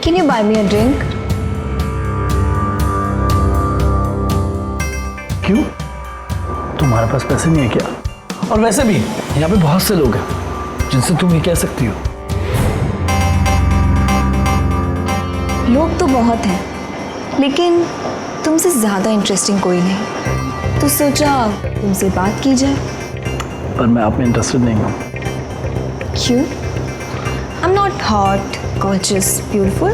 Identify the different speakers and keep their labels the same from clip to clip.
Speaker 1: Can you buy me a drink?
Speaker 2: क्यों? तुम्हारे पास पैसे नहीं है क्या? और वैसे भी यहाँ पे बहुत से लोग हैं जिनसे तुम ये कह सकती हो।
Speaker 1: लोग तो बहुत हैं, लेकिन तुमसे ज़्यादा इंटरेस्टिंग कोई नहीं, तो सोचा तुमसे बात की जाए।
Speaker 2: पर मैं आप में इंटरेस्टेड नहीं हूँ।
Speaker 1: क्यों? I'm not hot, gorgeous, beautiful.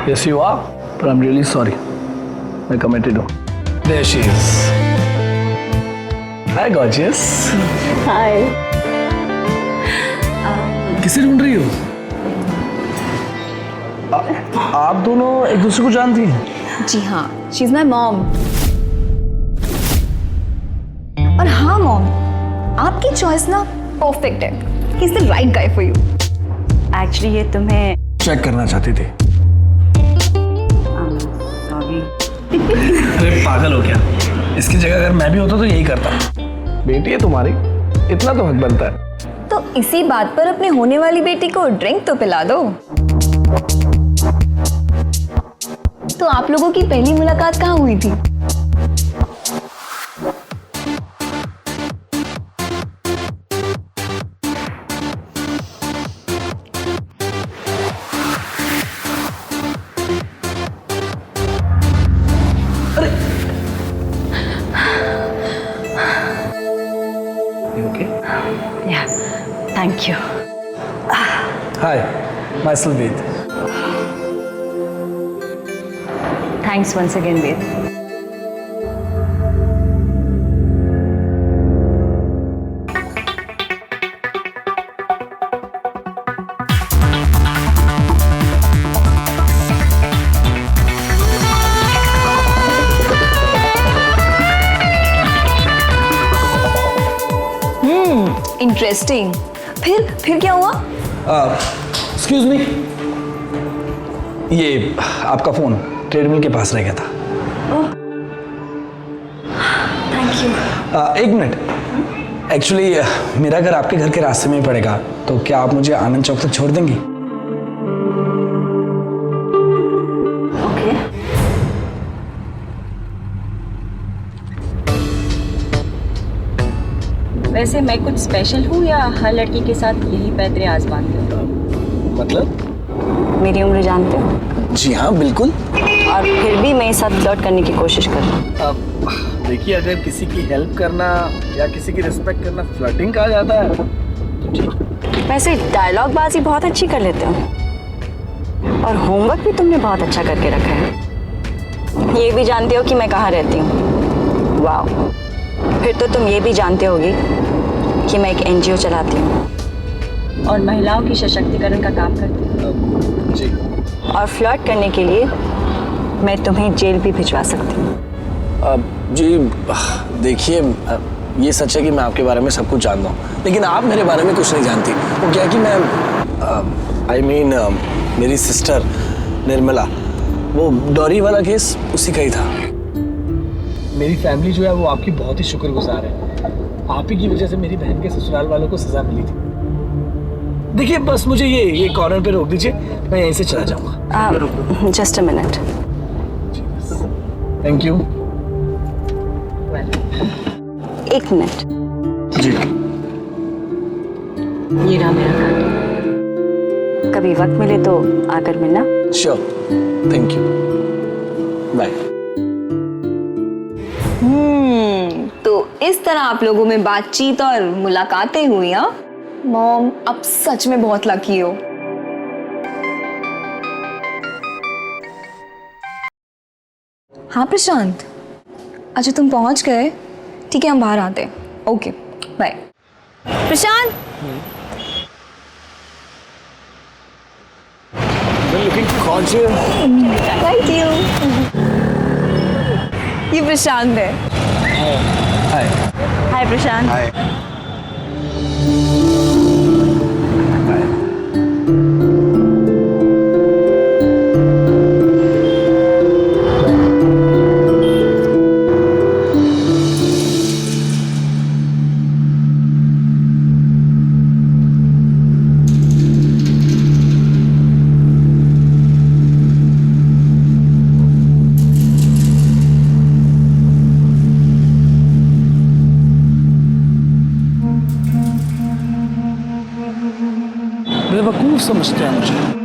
Speaker 2: Yes you are, but I'm really sorry. मैं committed हूँ। There she is. Hi gorgeous.
Speaker 1: Hi.
Speaker 2: किसे ढूंढ रही हो? आप दोनों एक दूसरे को जानती हैं?
Speaker 1: जी हाँ, she's my mom. और हाँ मॉम, आपकी चॉइस ना परफेक्ट है। He's the right guy for you.
Speaker 3: Actually ये तुम्हें
Speaker 2: चेक करना चाहती थी।
Speaker 3: सॉरी।
Speaker 2: अरे पागल हो क्या? इसकी जगह अगर मैं भी होता तो यही करता। बेटी है तुम्हारी, इतना तो हक बनता है।
Speaker 1: तो इसी बात पर अपने होने वाली बेटी को ड्रिंक तो पिला दो। तो आप लोगों की पहली मुलाकात कहाँ हुई थी?
Speaker 3: या thank you.
Speaker 2: Hi, myself Ved.
Speaker 3: Thanks once again Ved.
Speaker 1: Interesting. फिर क्या हुआ?
Speaker 2: एक्सक्यूज मी, ये आपका फोन ट्रेडमिल के पास रह गया था।
Speaker 1: Thank you.
Speaker 2: एक मिनट, एक्चुअली मेरा घर आपके घर के रास्ते में ही पड़ेगा, तो क्या आप मुझे आनंद चौक तक छोड़ देंगी?
Speaker 3: ओके। वैसे मैं कुछ स्पेशल हूँ या हर लड़की के साथ यही पैतरे आजमाते हो?
Speaker 2: मतलब?
Speaker 3: मेरी उम्र जानते हो?
Speaker 2: जी हाँ बिल्कुल।
Speaker 3: और फिर भी मेरे साथ फ्लर्ट करने की कोशिश कर रहा हूँ।
Speaker 2: देखिए, अगर किसी की हेल्प करना या किसी की रिस्पेक्ट करना फ्लर्टिंग कहा जाता है तो ठीक।
Speaker 3: वैसे डायलॉग बाजी बहुत अच्छी कर लेते हो और होमवर्क भी तुमने बहुत अच्छा करके रखा है। ये भी जानते हो कि मैं कहाँ रहती हूँ? वाह, फिर तो तुम ये भी जानते होगी कि मैं एक एनजीओ चलाती हूँ और महिलाओं की सशक्तिकरण का काम करती हूँ।
Speaker 2: जी।
Speaker 3: और फ्लर्ट करने के लिए मैं तुम्हें जेल भी भिजवा सकती हूँ।
Speaker 2: जी देखिए, ये सच है कि मैं आपके बारे में सब कुछ जानता हूँ, लेकिन आप मेरे बारे में कुछ नहीं जानती। वो क्या कि मैं मेरी सिस्टर निर्मला, वो डॉरी वाला केस उसी का ही था। मेरी फैमिली जो है वो आपकी बहुत ही शुक्रगुजार है। आप ही की वजह से मेरी बहन के ससुराल वालों को सजा मिली थी। देखिए, बस मुझे ये कॉर्नर पे रोक दीजिए, मैं यहीं से चला जाऊंगा।
Speaker 3: Just a minute.
Speaker 2: Thank you.
Speaker 3: एक मिनट।
Speaker 2: जी।
Speaker 3: ये रहा मेरा कार्ड, कभी वक्त मिले तो आकर मिलना।
Speaker 2: Sure, thank you, bye.
Speaker 1: तो इस तरह आप लोगों में बातचीत और मुलाकातें हुई। हाँ मॉम, आप सच में बहुत लकी हो। हाँ प्रशांत, अच्छा तुम पहुंच गए, ठीक है हम बाहर आते हैं। Okay bye. Prashant, thank you. ये प्रशांत है।
Speaker 2: हाय।
Speaker 3: हाय प्रशांत।
Speaker 2: हाय। समझते हैं मुझे।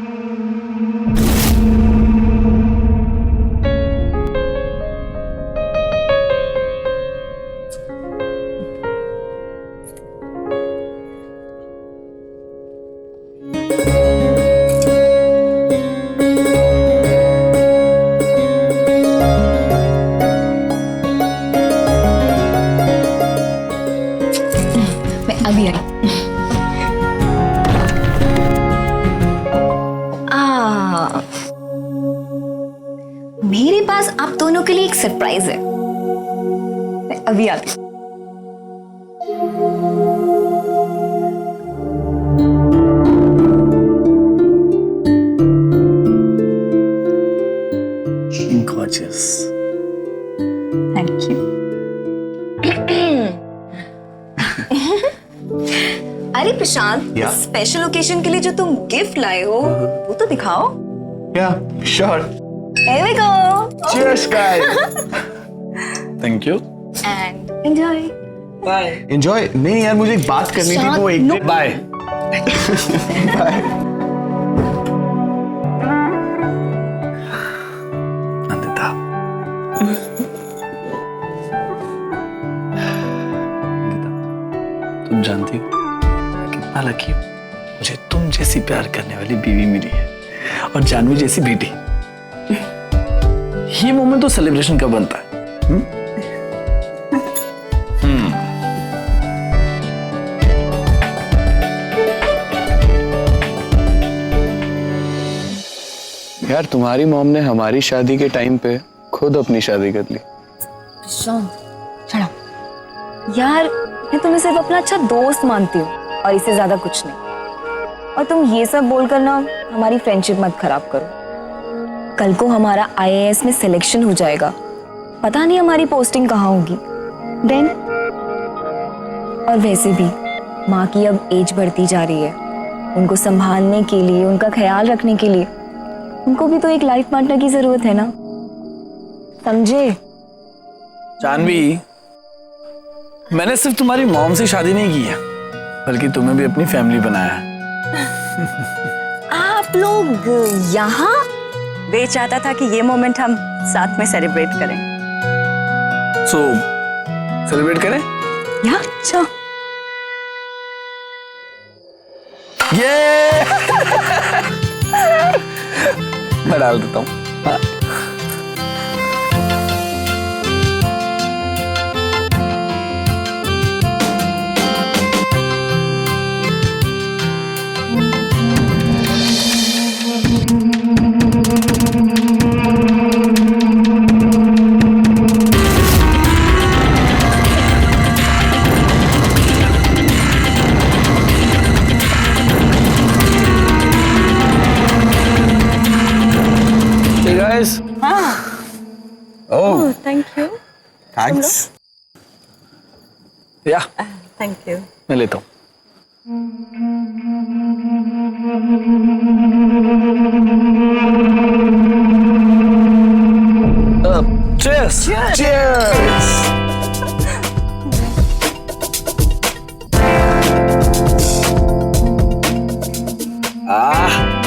Speaker 1: मैं अभी आई। मेरे पास आप दोनों के लिए एक सरप्राइज है। मैं अभी आती हूँ।
Speaker 2: Gorgeous.
Speaker 1: Thank you. अरे प्रशांत,
Speaker 4: Yeah?
Speaker 1: स्पेशल ओकेजन के लिए जो तुम गिफ्ट लाए हो वो तो दिखाओ।
Speaker 4: Yeah, sure.
Speaker 1: Here we go.
Speaker 4: Cheers, guys.
Speaker 2: Thank you.
Speaker 1: And enjoy.
Speaker 2: Bye.
Speaker 4: Enjoy. नहीं यार, मुझे एक बात करनी थी, वो एक
Speaker 1: No.
Speaker 2: Bye. नंदिता, तुम जानती हो मैं कितना लकी हूँ। मुझे तुम जैसी प्यार करने वाली बीवी मिली है और जानवी जैसी बेटी। ये मोमेंट तो सेलिब्रेशन का बनता है।
Speaker 4: यार, तुम्हारी मॉम ने हमारी शादी के टाइम पे खुद अपनी शादी कर ली।
Speaker 1: चढ़ा यार, मैं तुम्हें सिर्फ अपना अच्छा दोस्त मानती हूँ और इससे ज्यादा कुछ नहीं। और तुम ये सब बोलकर ना हमारी फ्रेंडशिप मत खराब करो। कल को हमारा आईएएस में सिलेक्शन हो जाएगा, पता नहीं हमारी पोस्टिंग कहाँ होगी देन। और वैसे भी माँ की अब एज बढ़ती जा रही है, उनको संभालने के लिए, उनका ख्याल रखने के लिए उनको भी तो एक लाइफ पार्टनर की जरूरत है ना, समझे?
Speaker 2: जानवी, मैंने सिर्फ तुम्हारी मॉम से शादी नहीं की है, बल्कि तुम्हें भी अपनी फैमिली बनाया है।
Speaker 3: आप लोग यहाँ? वे चाहता था कि ये मोमेंट हम साथ में सेलिब्रेट करें।
Speaker 2: सो सेलिब्रेट करें?
Speaker 3: यहाँ अच्छा।
Speaker 2: ये मैं डाल देता हूँ। Hey guys.
Speaker 4: Oh,
Speaker 3: thank you.
Speaker 4: thanks.
Speaker 2: या
Speaker 3: थैंक यू।
Speaker 2: मैं लेता हूँ। Cheers.
Speaker 4: Cheers.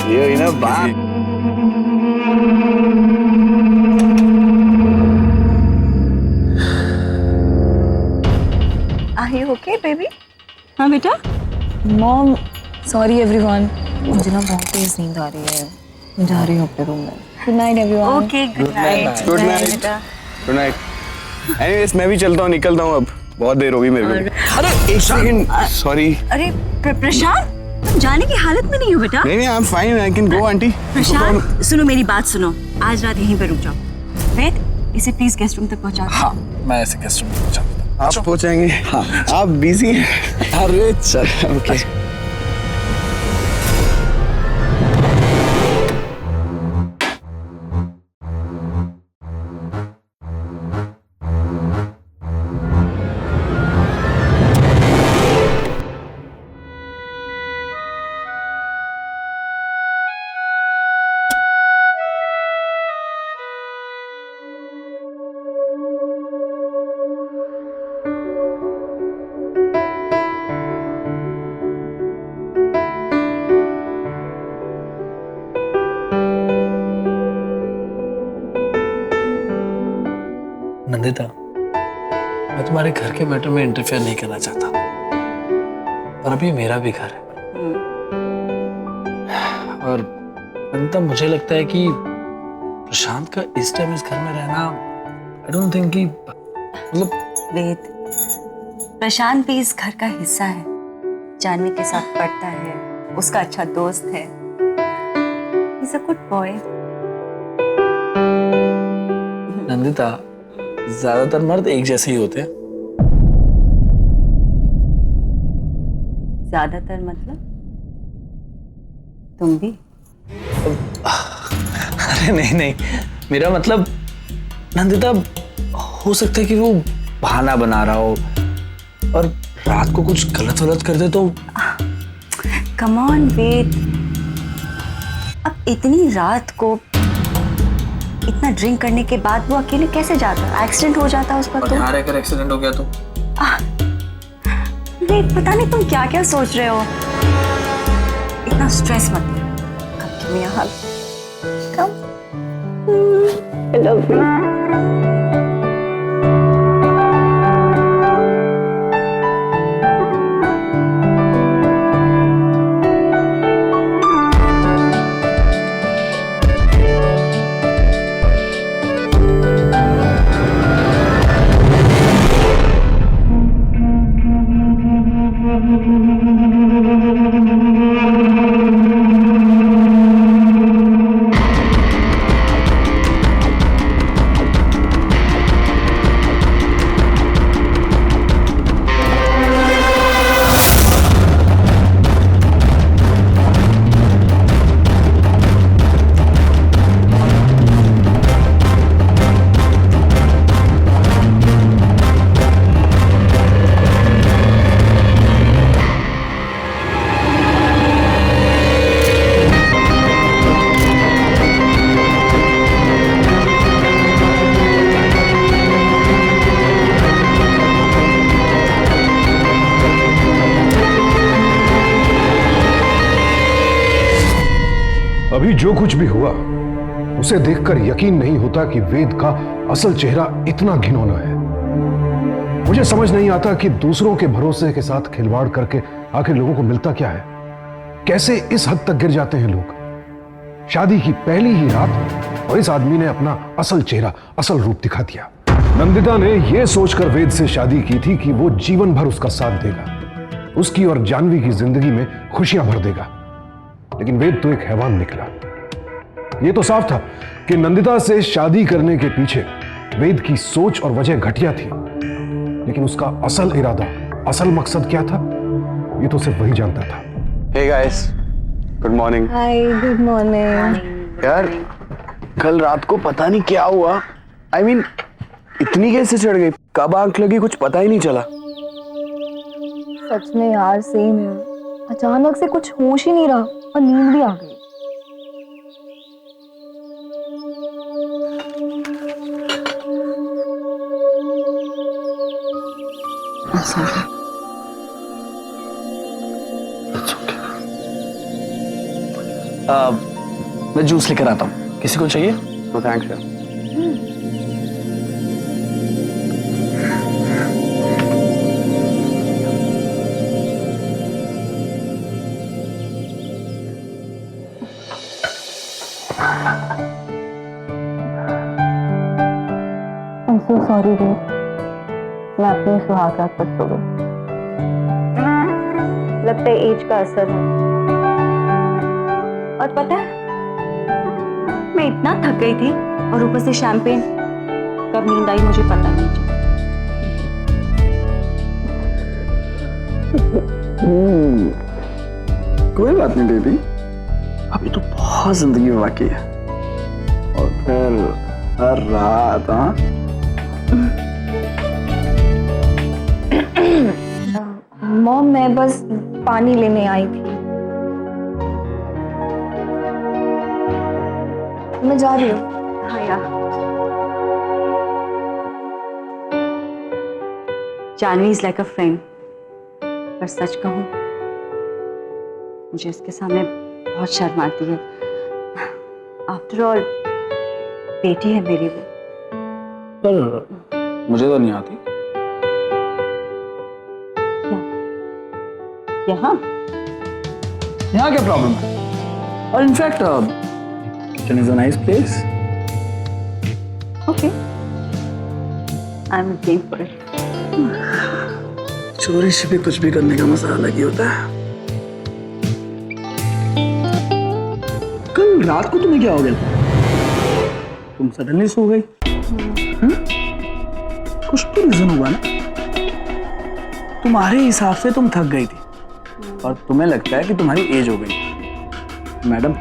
Speaker 4: ये हुई ना बात।
Speaker 3: Are you okay, baby? हाँ बेटा।
Speaker 1: मॉम, सॉरी एवरीवन, मुझे ना बहुत तेज नींद आ रही है, मैं जा रही हूँ अपने रूम में। Good night everyone.
Speaker 3: Okay, good night.
Speaker 4: Good night. Good night. Anyways, मैं भी चलता हूँ, निकलता हूँ अब। बहुत देर होगी मेरे को। अरे एक सेकंड, सॉरी।
Speaker 3: अरे प्रशांत, तुम जाने की हालत में नहीं हो बेटा।
Speaker 4: नहीं नहीं, I am fine, I can go aunty.
Speaker 3: Prashant, सुनो मेरी बात सुनो, आज रात यहीं पे रुक जाओ। वेद, इसे प्लीज गेस्ट रूम तक पहुंचा दो।
Speaker 2: हाँ, मैं ऐसे गेस्ट रूम में पहुंचा।
Speaker 4: आप पहुंचाएंगे? हाँ। आप बिजी हैं?
Speaker 2: अरे चल,
Speaker 4: ओके।
Speaker 2: नंदिता, मैं तुम्हारे घर के मैटर में इंटरफेयर नहीं करना चाहता, पर अभी मेरा भी घर है। और नंदिता, मुझे लगता है कि प्रशांत का इस टाइम इस घर में रहना, आई डोंट थिंक कि मतलब
Speaker 3: वेद, प्रशांत भी इस घर का हिस्सा है, जानवी के साथ पढ़ता है, उसका अच्छा दोस्त है। He's a good boy.
Speaker 2: Nandita, ज्यादातर मर्द एक जैसे ही होते हैं।
Speaker 3: ज्यादातर मतलब तुम भी?
Speaker 2: अरे नहीं नहीं, मेरा मतलब नंदिता, हो सकता है कि वो बहाना बना रहा हो और रात को कुछ गलत वलत कर दे तो।
Speaker 3: कम ऑन वेद, अब इतनी रात को इतना ड्रिंक करने के बाद वो अकेले कैसे जाता? एक्सीडेंट हो जाता उसका तो।
Speaker 2: यहाँ रहकर एक्सीडेंट हो गया तो?
Speaker 3: वेद, पता नहीं तुम क्या क्या सोच रहे हो। इतना स्ट्रेस मत ले। कम give me a hug. Come. I love you.
Speaker 5: अभी जो कुछ भी हुआ उसे देखकर यकीन नहीं होता कि वेद का असल चेहरा इतना घिनौना है। मुझे समझ नहीं आता कि दूसरों के भरोसे के साथ खिलवाड़ करके आखिर लोगों को मिलता क्या है। कैसे इस हद तक गिर जाते हैं लोग। शादी की पहली ही रात और इस आदमी ने अपना असल चेहरा, असल रूप दिखा दिया। नंदिता ने यह सोचकर वेद से शादी की थी कि वो जीवन भर उसका साथ देगा, उसकी और जानवी की जिंदगी में खुशियां भर देगा। लेकिन वेद तो एक हैवान निकला। यह तो साफ था कि नंदिता से शादी करने के पीछे वेद की सोच और वजह घटिया थी, लेकिन उसका असल इरादा, असल मकसद क्या था, ये तो सिर्फ वही जानता था।
Speaker 4: Hey guys, good morning.
Speaker 1: Hi, good morning.
Speaker 4: यार, कल रात को पता नहीं क्या हुआ, I mean, इतनी कैसे चढ़ गई, कब आंख लगी कुछ पता ही नहीं चला।
Speaker 1: सच में यार, सेम है। अचानक से कुछ होश ही नहीं रहा और नींद भी आ गई।
Speaker 2: मैं जूस लेकर आता हूँ, किसी को चाहिए?
Speaker 4: तो थैंक्स यार।
Speaker 1: I'm so sorry वेद, मैं अपनी सुहागरात पर सो गई। लगता है एज का असर है।
Speaker 3: और पता है, मैं इतना थक गई थी और ऊपर से शैंपेन, कब नींद आई मुझे पता नहीं चला।
Speaker 4: कोई बात नहीं बेबी, अभी तो बहुत जिंदगी में बाकी है। और फिर हर रात, हाँ,
Speaker 1: मॉम, मैं बस पानी लेने आई थी। मैं जा रही हूँ।
Speaker 3: हाँ यार, Janvi is like a friend, पर सच कहूँ मुझे इसके सामने बहुत शर्म आती है। आफ्टर ऑल बेटी है मेरी वो।
Speaker 2: पर मुझे तो नहीं आती।
Speaker 3: यहाँ
Speaker 2: यहाँ क्या प्रॉब्लम है? और in fact kitchen is a nice place.
Speaker 3: Okay, I am game for it.
Speaker 2: चोरी छिपे कुछ भी करने का मजा अलग ही होता है। कल रात को तुम्हें क्या हो गया? तुम सडनली सो गई। कुछ तो रीजन होगा ना। तुम्हारे हिसाब से तुम थक गई थी और तुम्हें लगता है कि तुम्हारी एज हो गई। मैडम,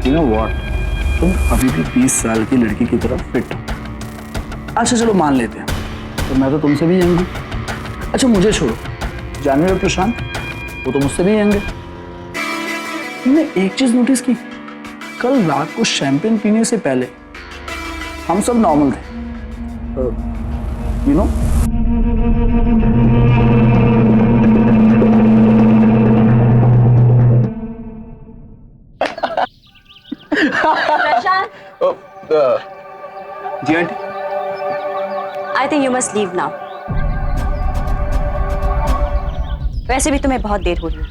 Speaker 2: यू नो व्हाट, तुम अभी भी 20 साल की लड़की की तरह फिट हो। अच्छा चलो मान लेते हैं, तो मैं तो तुमसे भी यंग हूँ। अच्छा मुझे छोड़ो, जानवी और प्रशांत वो तो मुझसे भी यंग है। तुमने एक चीज नोटिस की, कल रात को शैंपेन पीने से पहले हम सब नॉर्मल थे, यू नो।
Speaker 3: प्रशांत,
Speaker 2: जी aunty.
Speaker 3: I think you must leave now. वैसे भी तुम्हें बहुत देर हो रही है।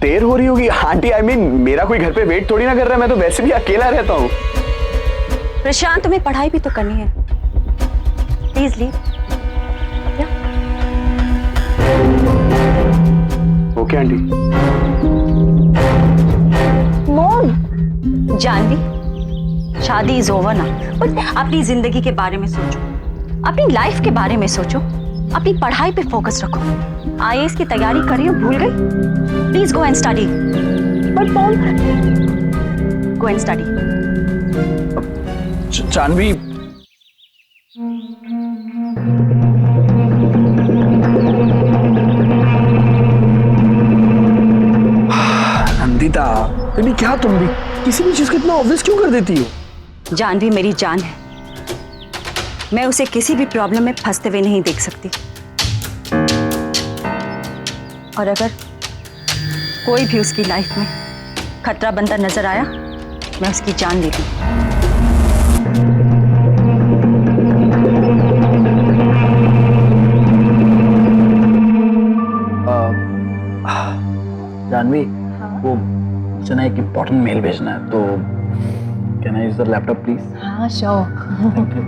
Speaker 4: देर हो रही होगी आंटी, आई मीन मेरा कोई घर पे वेट थोड़ी ना कर रहा है, मैं तो वैसे भी अकेला रहता हूँ।
Speaker 3: प्रशांत, तुम्हें पढ़ाई भी तो करनी है। Please leave.
Speaker 4: Okay aunty.
Speaker 3: Mom, Janvi, शादी इज ओवर ना, बट अपनी जिंदगी के बारे में सोचो, अपनी लाइफ के बारे में सोचो, अपनी पढ़ाई पे फोकस रखो। आईएएस की तैयारी कर रही हो, भूल गई? Please go and study. But mom, go and study.
Speaker 2: Janvi, Nandita, अभी क्या तुम भी किसी भी चीज को इतना ऑब्वियस क्यों कर देती हो?
Speaker 3: जानवी मेरी जान है, मैं उसे किसी भी प्रॉब्लम में फंसते हुए नहीं देख सकती। और अगर कोई भी उसकी लाइफ में खतरा बनता नजर आया, मैं उसकी जान लेती।
Speaker 2: जानवी, वो मुझे ना एक इम्पोर्टेंट मेल भेजना है, तो can I use the laptop please?
Speaker 1: हाँ श्योर।
Speaker 2: Thank you.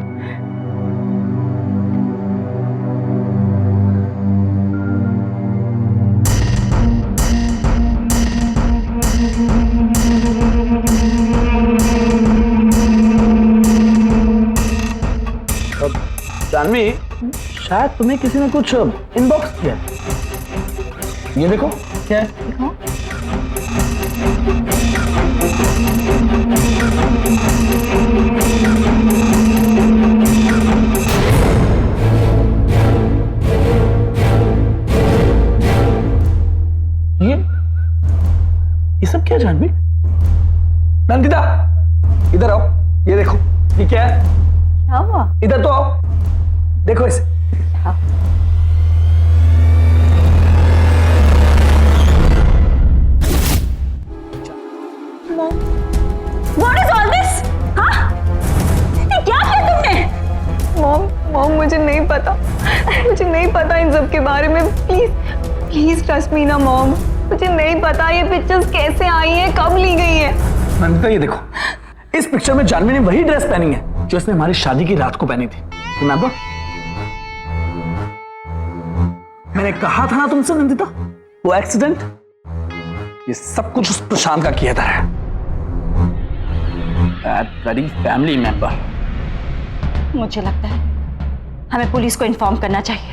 Speaker 2: जानवी, शायद तुम्हें किसी ने कुछ इनबॉक्स किया है। ये देखो क्या है। ये सब क्या है जानवी? नंदिता, इधर आओ, ये देखो, ये क्या है?
Speaker 3: क्या हुआ?
Speaker 2: इधर तो आओ, देखो इसे।
Speaker 3: What is all this? हाँ? ये क्या किया तुमने?
Speaker 1: मॉम मुझे नहीं पता, मुझे नहीं पता इन सब के बारे में। प्लीज ट्रस्ट मी ना मॉम, मुझे नहीं पता ये पिक्चर्स कैसे आई हैं, कब ली गई है।
Speaker 2: नंदिता, ये देखो, इस पिक्चर में जानवी ने वही ड्रेस पहनी है जो इसने हमारी शादी की रात को पहनी थी। सुना? मैंने कहा था ना तुमसे नंदिता, वो एक्सीडेंट, ये सब कुछ उस प्रशांत का किया था। Bloody family member.
Speaker 3: मुझे लगता है हमें पुलिस को इन्फॉर्म करना चाहिए।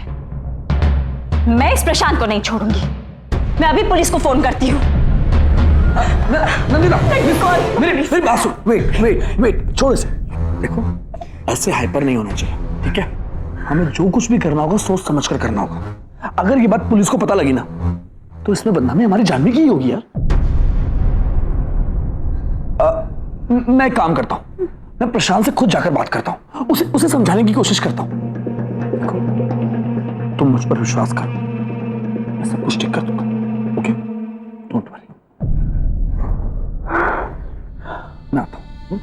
Speaker 3: मैं इस प्रशांत को नहीं छोड़ूंगी। मैं अभी पुलिस को फोन करती हूँ।
Speaker 2: नंदिता, मेरी बात सुन। वेट, छोड़ इसे। देखो, ऐसे हाइपर नहीं होना चाहिए, ठीक है? हमें जो कुछ भी करना होगा सोच समझ कर करना होगा। अगर ये बात पुलिस को पता लगी ना, तो इसमें बदनामी हमारी जानवी की ही होगी यार। मैं एक काम करता हूं, मैं प्रशांत से खुद जाकर बात करता हूं, उसे समझाने की कोशिश करता हूं। देखो, तुम मुझ पर विश्वास करो, मैं सब कुछ ठीक कर दूंगा। Okay, don't worry. मैं आता हूं।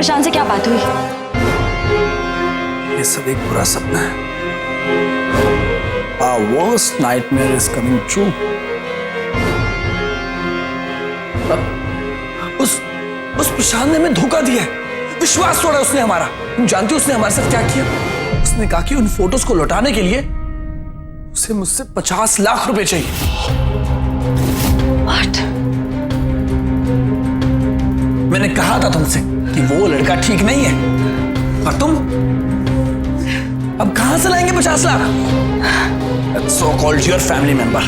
Speaker 3: प्रशांत से क्या बात हुई?
Speaker 2: ये सब एक बुरा सपना है। Our worst nightmare is coming true. उस प्रशांत ने हमें धोखा दिया है, विश्वास तोड़ा उसने हमारा। तुम जानती हो उसने हमारे साथ क्या किया? उसने कहा कि उन फोटोज को लौटाने के लिए उसे मुझसे 50 लाख रुपए चाहिए।
Speaker 3: What?
Speaker 2: मैंने कहा था तुमसे कि वो लड़का ठीक नहीं है, और तुम अब कहां से लाएंगे 50 lakh? So called your family member.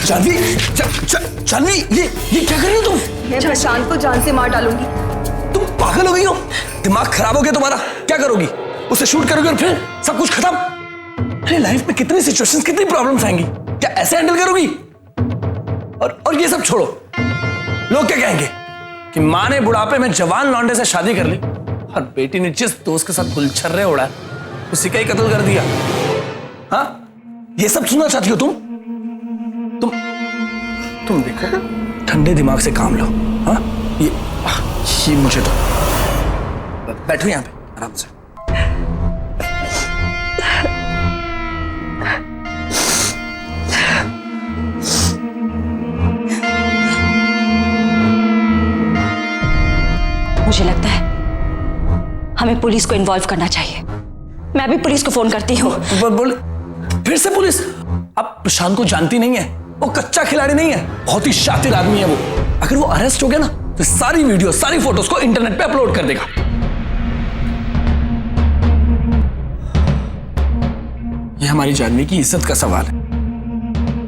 Speaker 3: Janvi, Janvi,
Speaker 2: Janvi, Janvi, ये क्या कर रही हो तुम?
Speaker 1: मैं प्रशांत को जान से मार डालूंगी।
Speaker 2: तुम पागल हो गई हो? दिमाग खराब हो गया तुम्हारा? क्या करोगी? उसे शूट करोगी और फिर सब कुछ खत्म? अरे लाइफ में कितनी सिचुएशंस, कितनी प्रॉब्लम्स आएंगी, क्या ऐसे हैंडल करोगी? और ये सब छोड़ो, लोग क्या कहेंगे कि माँ ने बुढ़ापे में जवान लौंडे से शादी कर ली और बेटी ने जिस दोस्त के साथ गुलछर्रे उड़ा उसी का ही कत्ल कर दिया। हाँ, ये सब सुनना चाहती हो तुम? तुम देखो, ठंडे दिमाग से काम लो। हाँ, ये मुझे तो बैठो यहां पे आराम से।
Speaker 3: मुझे लगता है हमें पुलिस को इन्वॉल्व करना चाहिए। मैं अभी पुलिस को फोन करती हूँ।
Speaker 2: बोले फिर से पुलिस? आप प्रशांत को जानती नहीं है, वो कच्चा खिलाड़ी नहीं है, बहुत ही शातिर आदमी है वो। अगर वो अरेस्ट हो गया ना तो सारी वीडियो, सारी फोटोज को इंटरनेट पे अपलोड कर देगा। ये हमारी जानवी की इज्जत का सवाल है।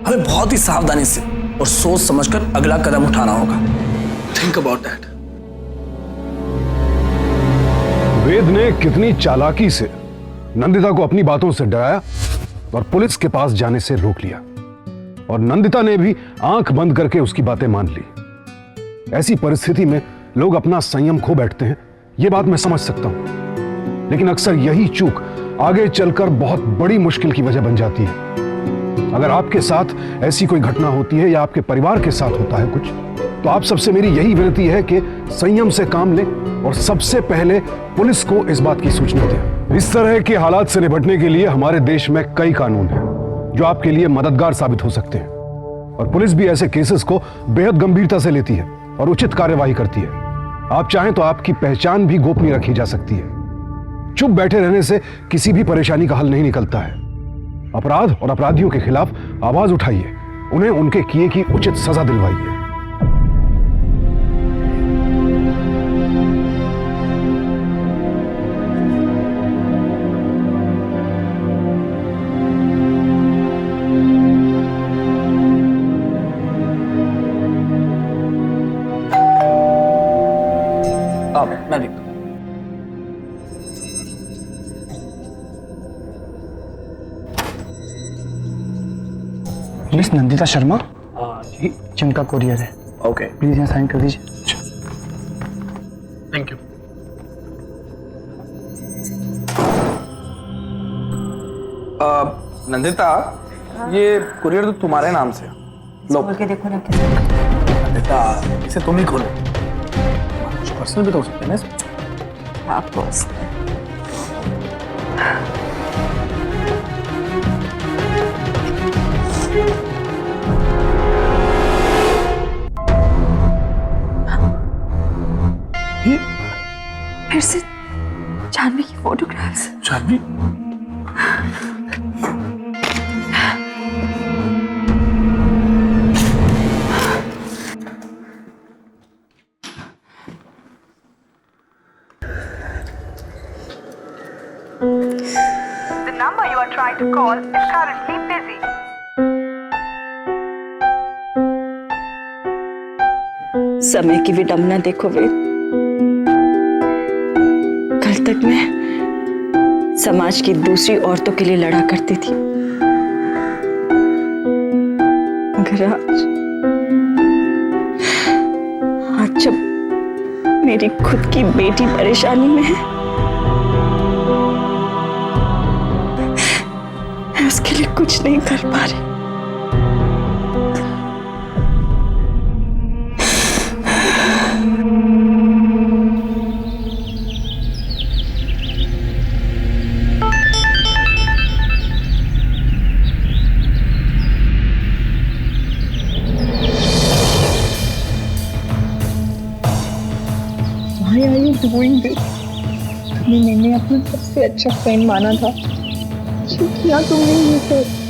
Speaker 2: हमें बहुत ही सावधानी से और सोच समझकर अगला कदम उठाना होगा। Think about that.
Speaker 5: वेद ने कितनी चालाकी से नंदिता को अपनी बातों से डराया और पुलिस के पास जाने से रोक लिया, और नंदिता ने भी आंख बंद करके उसकी बातें मान ली। ऐसी परिस्थिति में लोग अपना संयम खो बैठते हैं, यह बात मैं समझ सकता हूं, लेकिन अक्सर यही चूक आगे चलकर बहुत बड़ी मुश्किल की वजह बन जाती है। अगर आपके साथ ऐसी कोई घटना होती है या आपके परिवार के साथ होता है कुछ, तो आप सबसे मेरी यही विनती है कि संयम से काम लें और सबसे पहले पुलिस को इस बात की सूचना दें। इस तरह के हालात से निपटने के लिए हमारे देश में कई कानून हैं जो आपके लिए मददगार साबित हो सकते हैं, और पुलिस भी ऐसे केसेस को बेहद गंभीरता से लेती है और उचित कार्यवाही करती है। आप चाहें तो आपकी पहचान भी गोपनीय रखी जा सकती है। चुप बैठे रहने से किसी भी परेशानी का हल नहीं निकलता है। अपराध और अपराधियों के खिलाफ आवाज उठाइए, उन्हें उनके किए की उचित सजा दिलवाइए।
Speaker 2: मैं देखता हूं।
Speaker 6: मिस नंदिता शर्मा
Speaker 2: जी,
Speaker 6: जिनका कोरियर है,
Speaker 2: ओके,
Speaker 6: प्लीज यहाँ साइन कर दीजिए।
Speaker 2: Thank you. नंदिता, ये कुरियर तो तुम्हारे नाम से है। लो
Speaker 3: बोल के देखो ना कैसे।
Speaker 2: नंदिता, इसे तुम ही खोलो। कुछ पर्सनल भी तो हो सकते हैं ना इसमें।
Speaker 3: आपको
Speaker 2: ये
Speaker 3: फिर से जानवी की photographs.
Speaker 2: Janvi,
Speaker 7: The number you are trying to call is currently busy.
Speaker 3: समय की विडंबना देखो वेद, कल तक मैं समाज की दूसरी औरतों के लिए लड़ा करती थी, मगर आज जब मेरी खुद की बेटी परेशानी में है, मैं उसके लिए कुछ नहीं कर पा रही।
Speaker 8: Why are you doing this? मैंने अपना सबसे अच्छा फ्रेंड माना था, क्यों किया तुमने ये सब?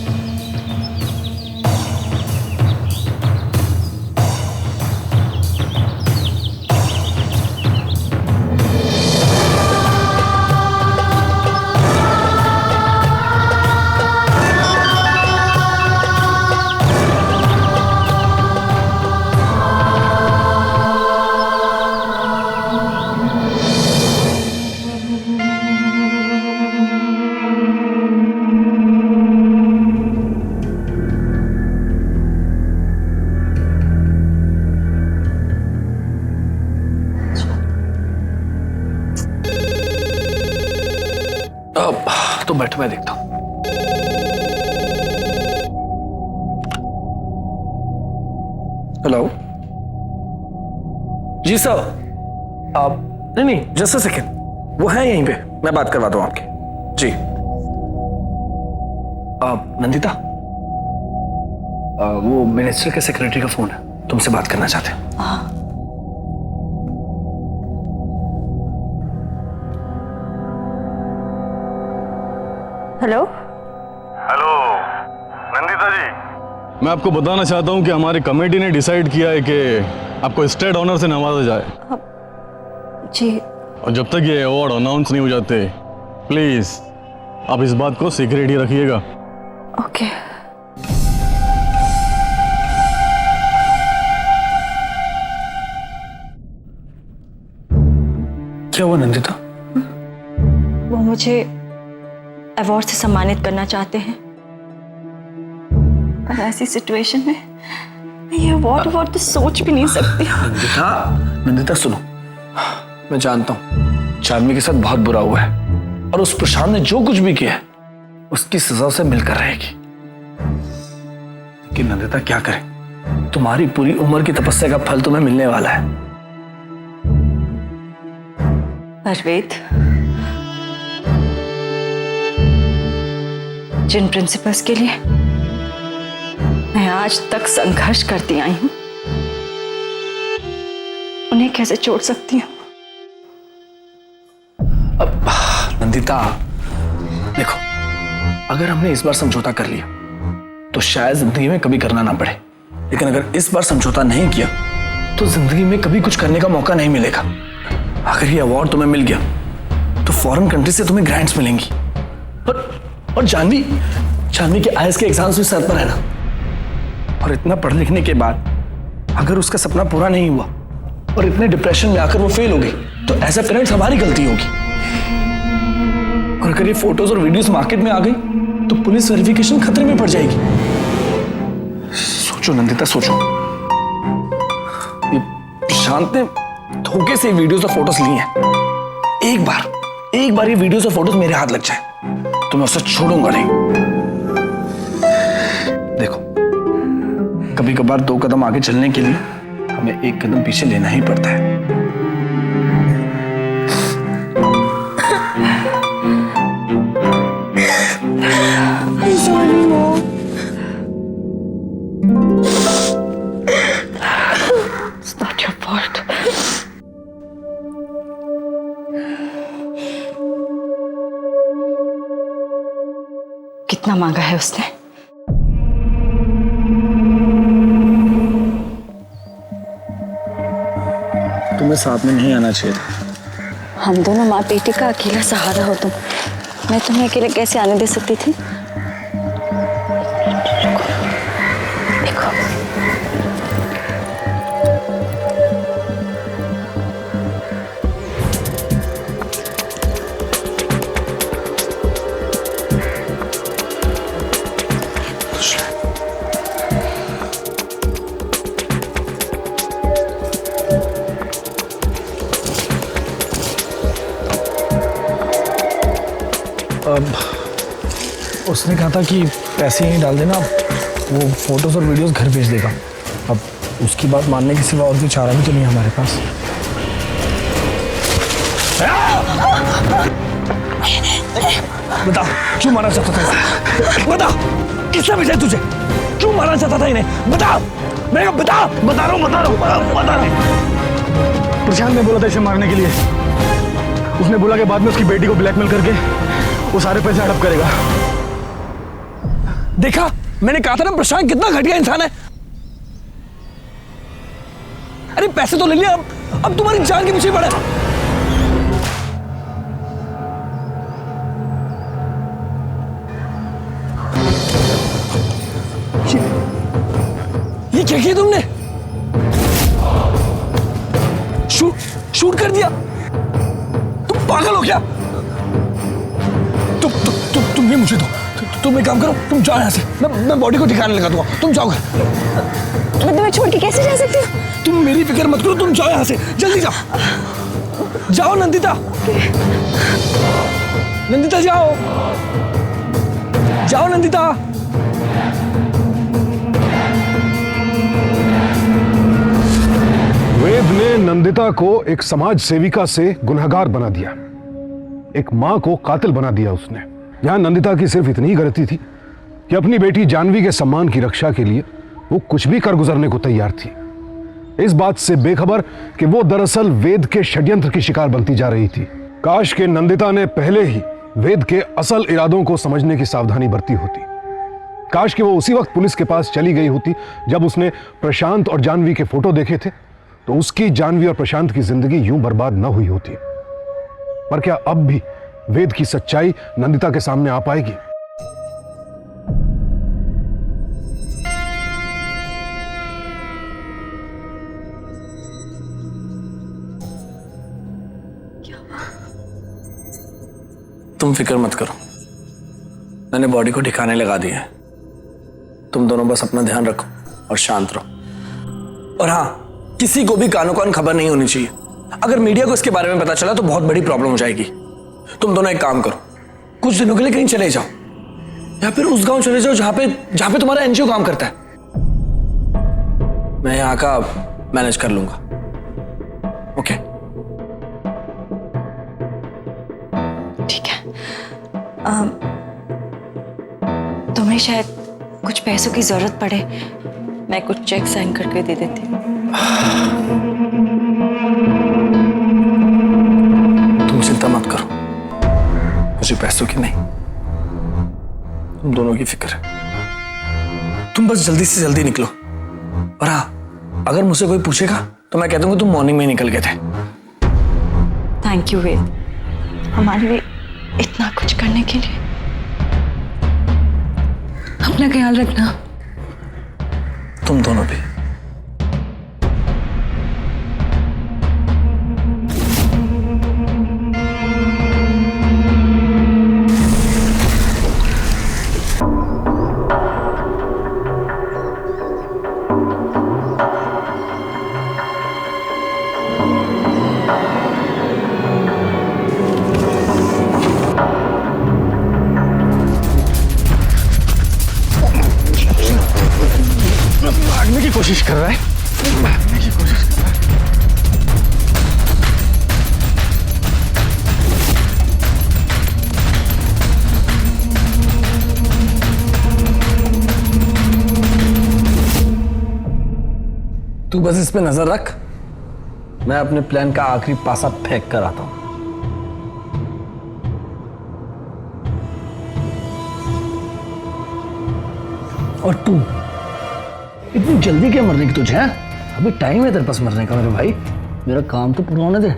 Speaker 2: तो बैठो, मैं देखता हूं। हेलो जी सर। आप नहीं जस्ट अ सेकेंड, वो है यहीं पे, मैं बात करवाता हूं आपकी। जी नंदिता, वो मिनिस्टर के सेक्रेटरी का फोन है, तुमसे बात करना चाहते हैं।
Speaker 3: हेलो
Speaker 9: हेलो नंदिता जी, मैं आपको बताना चाहता हूं कि हमारी कमेटी ने डिसाइड किया है कि आपको स्टेट ऑनर से नवाजा जाए।
Speaker 3: जी।
Speaker 9: और जब तक ये अवार्ड अनाउंस नहीं हो जाते, प्लीज आप इस बात को सीक्रेट ही रखिएगा।
Speaker 3: ओके।
Speaker 2: क्या हुआ नंदिता?
Speaker 3: वो मुझे अवार्ड से सम्मानित करना चाहते हैं, पर ऐसी सिचुएशन में मैं ये अवार्ड तो सोच भी नहीं सकती।
Speaker 2: नंदिता सुनो, मैं जानता हूं चांदनी के साथ बहुत बुरा हुआ है और उस प्रशांत ने जो कुछ भी किया है उसकी सजा उसे मिलकर रहेगी। लेकिन नंदिता क्या करे, तुम्हारी पूरी उम्र की तपस्या का फल तुम्हें मिलने वाला है।
Speaker 3: परवेद, जिन प्रिंसिपल्स के लिए मैं आज तक संघर्ष करती आई हूं, उन्हें कैसे छोड़ सकती हूं?
Speaker 2: अब नंदिता देखो, अगर हमने इस बार समझौता कर लिया तो शायद जिंदगी में कभी करना ना पड़े, लेकिन अगर इस बार समझौता नहीं किया तो जिंदगी में कभी कुछ करने का मौका नहीं मिलेगा। अगर ये अवार्ड तुम्हें मिल गया तो फॉरेन कंट्री से तुम्हें ग्रांट्स मिलेंगी और जानवी के आईएएस के एग्जाम्स भी सर पर है ना। और इतना पढ़ लिखने के बाद अगर उसका सपना पूरा नहीं हुआ और इतने डिप्रेशन में आकर वो फेल हो गई तो एज अ पेरेंट्स हमारी गलती होगी। और अगर ये फोटोज और वीडियोस मार्केट में आ गई तो पुलिस वेरिफिकेशन खतरे में पड़ जाएगी। सोचो नंदिता, सोचो, ये प्रशांत ने धोखे से वीडियोस और फोटोज लिए हैं। एक बार ये वीडियोस और फोटोज मेरे हाथ लग जाए तो मैं उसे छोड़ूंगा नहीं। देखो, कभी कभार 2 कदम आगे चलने के लिए हमें 1 कदम पीछे लेना ही पड़ता है।
Speaker 3: It's not your fault. कितना मांगा है उसने?
Speaker 2: तुम्हें साथ में नहीं आना चाहिए था।
Speaker 3: हम दोनों माँ बेटी का अकेला सहारा हो तुम। मैं तुम्हें अकेले कैसे आने दे सकती थी? देखो,
Speaker 2: उसने कहा था कि पैसे यहीं डाल देना, वो फोटोज और वीडियोस घर भेज देगा। अब उसकी बात मानने के सिवा और कोई चारा भी तो नहीं है हमारे पास। बता क्यों मारना चाहता था इसे? बता किसने भेजा तुझे? क्यों मारना चाहता था इन्हें? बता मैं बता रहा हूँ।
Speaker 9: प्रशांत ने बोला था इसे मारने के लिए। उसने बोला कि बाद में उसकी बेटी को ब्लैकमेल करके वो सारे पैसे हड़प करेगा।
Speaker 2: देखा, मैंने कहा था ना प्रशांत कितना घटिया इंसान है। अरे पैसे तो ले लिया, अब तुम्हारी जान के पीछे पड़ा। ये क्या किया तुमने? शूट कर दिया? तुम पागल हो क्या? तुम ये मुझे दो। तुम एक काम करो, तुम जाओ यहाँ से। मैं बॉडी को ठिकाने लगा दूंगा। तुम जाओ घर।
Speaker 1: मैं तुम्हें छोड़ के कैसे जा सकती हूँ?
Speaker 2: तुम मेरी फिक्र मत करो, तुम जाओ यहाँ से, जल्दी जाओ। जाओ नंदिता, नंदिता जाओ, जाओ नंदिता।
Speaker 5: वेद ने नंदिता को एक समाज सेविका से गुनहगार बना दिया, एक मां को कातिल बना दिया उसने। यहां नंदिता की सिर्फ इतनी ही गलती थी कि अपनी बेटी जानवी के सम्मान की रक्षा के लिए वो कुछ भी कर गुजरने को तैयार थी, इस बात से बेखबर कि वो दरअसल वेद के षड्यंत्र की शिकार बनती जा रही थी। काश के नंदिता ने पहले ही वेद के असल इरादों को समझने की सावधानी बरती होती। काश कि वो उसी वक्त पुलिस के पास चली गई होती जब उसने प्रशांत और जानवी के फोटो देखे थे, तो उसकी, जानवी और प्रशांत की जिंदगी यूं बर्बाद न हुई होती। पर क्या अब भी वेद की सच्चाई नंदिता के सामने आ पाएगी?
Speaker 2: तुम फिक्र मत करो, मैंने बॉडी को ठिकाने लगा दिया है। तुम दोनों बस अपना ध्यान रखो और शांत रहो। और हाँ, किसी को भी कानो कान खबर नहीं होनी चाहिए। अगर मीडिया को इसके बारे में पता चला तो बहुत बड़ी प्रॉब्लम हो जाएगी। तुम दोनों एक काम करो, कुछ दिनों के लिए कहीं चले जाओ, या फिर उस गांव चले जाओ जहां पे तुम्हारा एनजीओ काम करता है। मैं यहाँ का मैनेज कर लूंगा। ओके?
Speaker 3: ठीक है। तुम्हें शायद कुछ पैसों की जरूरत पड़े, मैं कुछ चेक साइन करके दे देती हूँ।
Speaker 2: तुम चिंता मत करो, मुझे पैसों की नहीं, तुम दोनों की फिक्र है। तुम बस जल्दी से जल्दी निकलो। और हाँ, अगर मुझसे कोई पूछेगा तो मैं कह दूंगा तुम मॉर्निंग में निकल गए थे।
Speaker 3: थैंक यू वेद, हमारे लिए इतना कुछ करने के लिए।
Speaker 1: अपना ख्याल रखना।
Speaker 2: तुम दोनों भी।
Speaker 9: भागने की कोशिश कर रहा है, भागने की कोशिश कर रहा है।
Speaker 2: तू बस इस पे नजर रख, मैं अपने प्लान का आखिरी पासा फेंक कर आता हूं। और तू इतनी जल्दी क्या मरने की तुझे है? अभी टाइम है तेरे पास मरने का मेरे भाई, मेरा काम तो पूरा होने दे।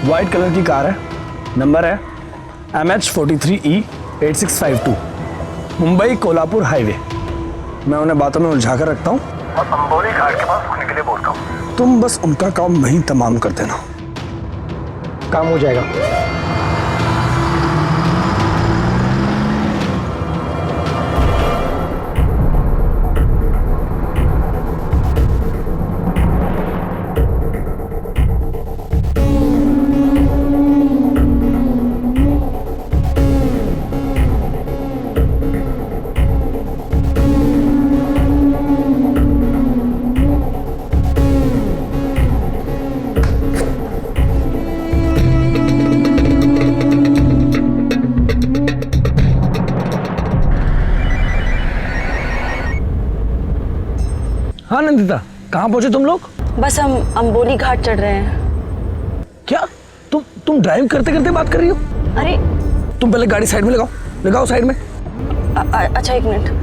Speaker 2: व्हाइट कलर की कार है, नंबर है MH43E8652, मुंबई कोल्हापुर हाईवे। मैं उन्हें बातों में उलझा कर रखता हूँ और अंबोली घाट के पास रुकने के लिए बोलता हूँ। तुम बस उनका काम वहीं तमाम कर देना।
Speaker 6: काम हो जाएगा।
Speaker 2: हाँ नंदिता, कहाँ पहुंचे तुम लोग?
Speaker 3: बस हम अंबोली घाट चढ़ रहे हैं।
Speaker 2: क्या तुम ड्राइव करते करते बात कर रही हो?
Speaker 3: अरे
Speaker 2: तुम पहले गाड़ी साइड में लगाओ साइड में।
Speaker 3: अच्छा एक मिनट।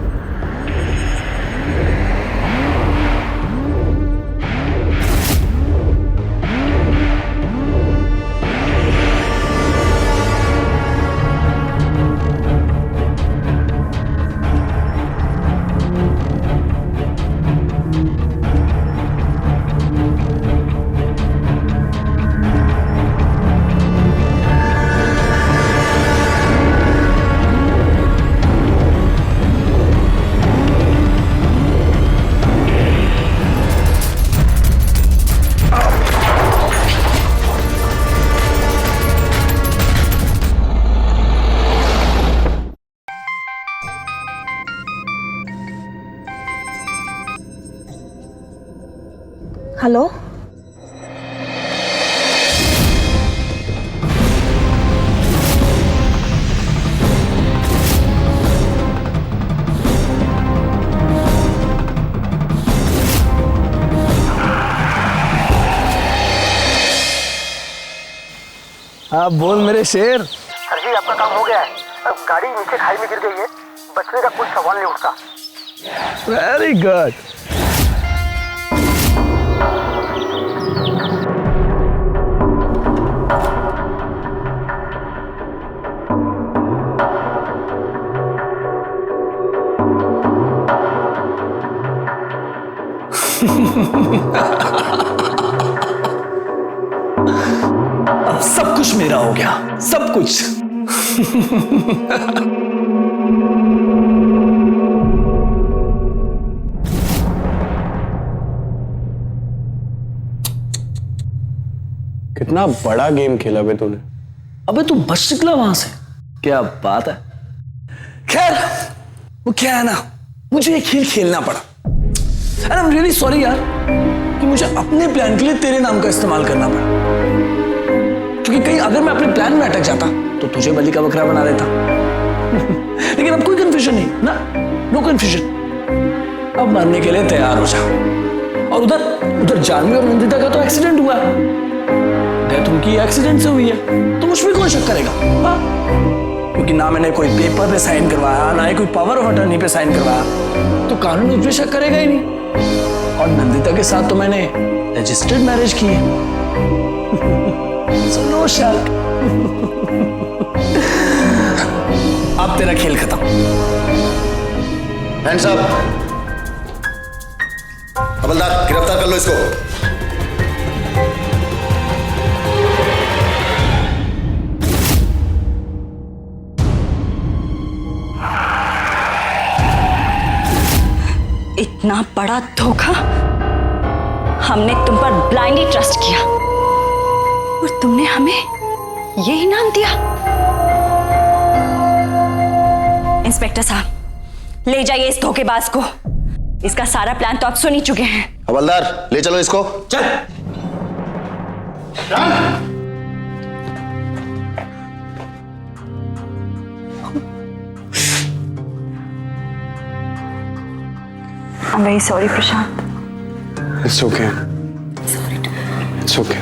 Speaker 1: हेलो,
Speaker 2: हाँ बोल मेरे शेर।
Speaker 6: सर जी आपका काम हो गया है। अब गाड़ी नीचे खाई में गिर गई है, बचने का कोई सवाल नहीं उठता।
Speaker 2: Very good. अब सब कुछ मेरा हो गया, सब कुछ।
Speaker 4: कितना बड़ा गेम खेला बे तूने।
Speaker 2: अबे तू बच निकला वहां से, क्या बात है। खैर वो क्या है ना, मुझे ये खेल खेलना पड़ा। And I am really sorry यार कि मुझे अपने प्लान के लिए तेरे नाम का इस्तेमाल करना पड़ा, क्योंकि कहीं अगर मैं अपने प्लान में अटक जाता तो तुझे बलि का बकरा बना देता। लेकिन अब कोई कंफ्यूजन नहीं ना, नो कंफ्यूजन। अब मरने के लिए तैयार हो जा। और उधर जानवी और नंदिता का तो एक्सीडेंट हुआ है, डेथ उनकी एक्सीडेंट से हुई है, तो मुझ पर कौन शक करेगा? हाँ? क्योंकि ना मैंने कोई पेपर पे साइन करवाया, ना ही कोई पावर ऑफ अटर्नी पे साइन करवाया, तो कानून मुझ पे शक करेगा ही नहीं। और नंदिता के साथ तो मैंने रजिस्टर्ड मैरिज की है। So no शक। अब तेरा खेल खत्म।
Speaker 10: Hands up. हवलदार गिरफ्तार कर लो इसको।
Speaker 3: इतना बड़ा धोखा, हमने तुम पर ब्लाइंडली ट्रस्ट किया और तुमने हमें ये इनाम दिया। इंस्पेक्टर साहब, ले जाइए इस धोखेबाज को। इसका सारा प्लान तो आप सुन ही चुके हैं।
Speaker 10: हवलदार ले चलो इसको।
Speaker 2: चल।
Speaker 3: I'm very sorry, Prashant.
Speaker 4: It's okay. It's okay.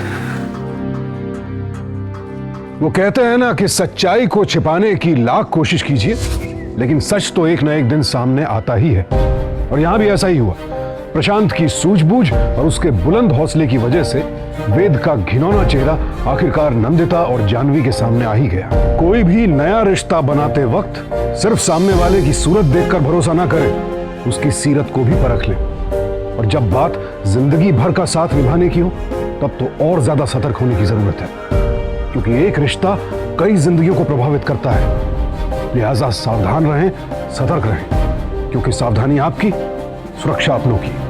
Speaker 5: वो कहते हैं ना कि सच्चाई को छिपाने की लाख कोशिश कीजिए, लेकिन सच तो एक ना एक दिन सामने आता ही है। और यहां भी ऐसा ही हुआ। प्रशांत की सूझबूझ और उसके बुलंद हौसले की वजह से वेद का घिनौना चेहरा आखिरकार नंदिता और जानवी के सामने आ ही गया। कोई भी नया रिश्ता बनाते वक्त सिर्फ सामने वाले की सूरत देखकर भरोसा ना करे, उसकी सीरत को भी परख ले। और जब बात जिंदगी भर का साथ निभाने की हो, तब तो और ज्यादा सतर्क होने की जरूरत है। क्योंकि एक रिश्ता कई जिंदगियों को प्रभावित करता है। लिहाजा सावधान रहें, सतर्क रहें, क्योंकि सावधानी आपकी, सुरक्षा अपनों की।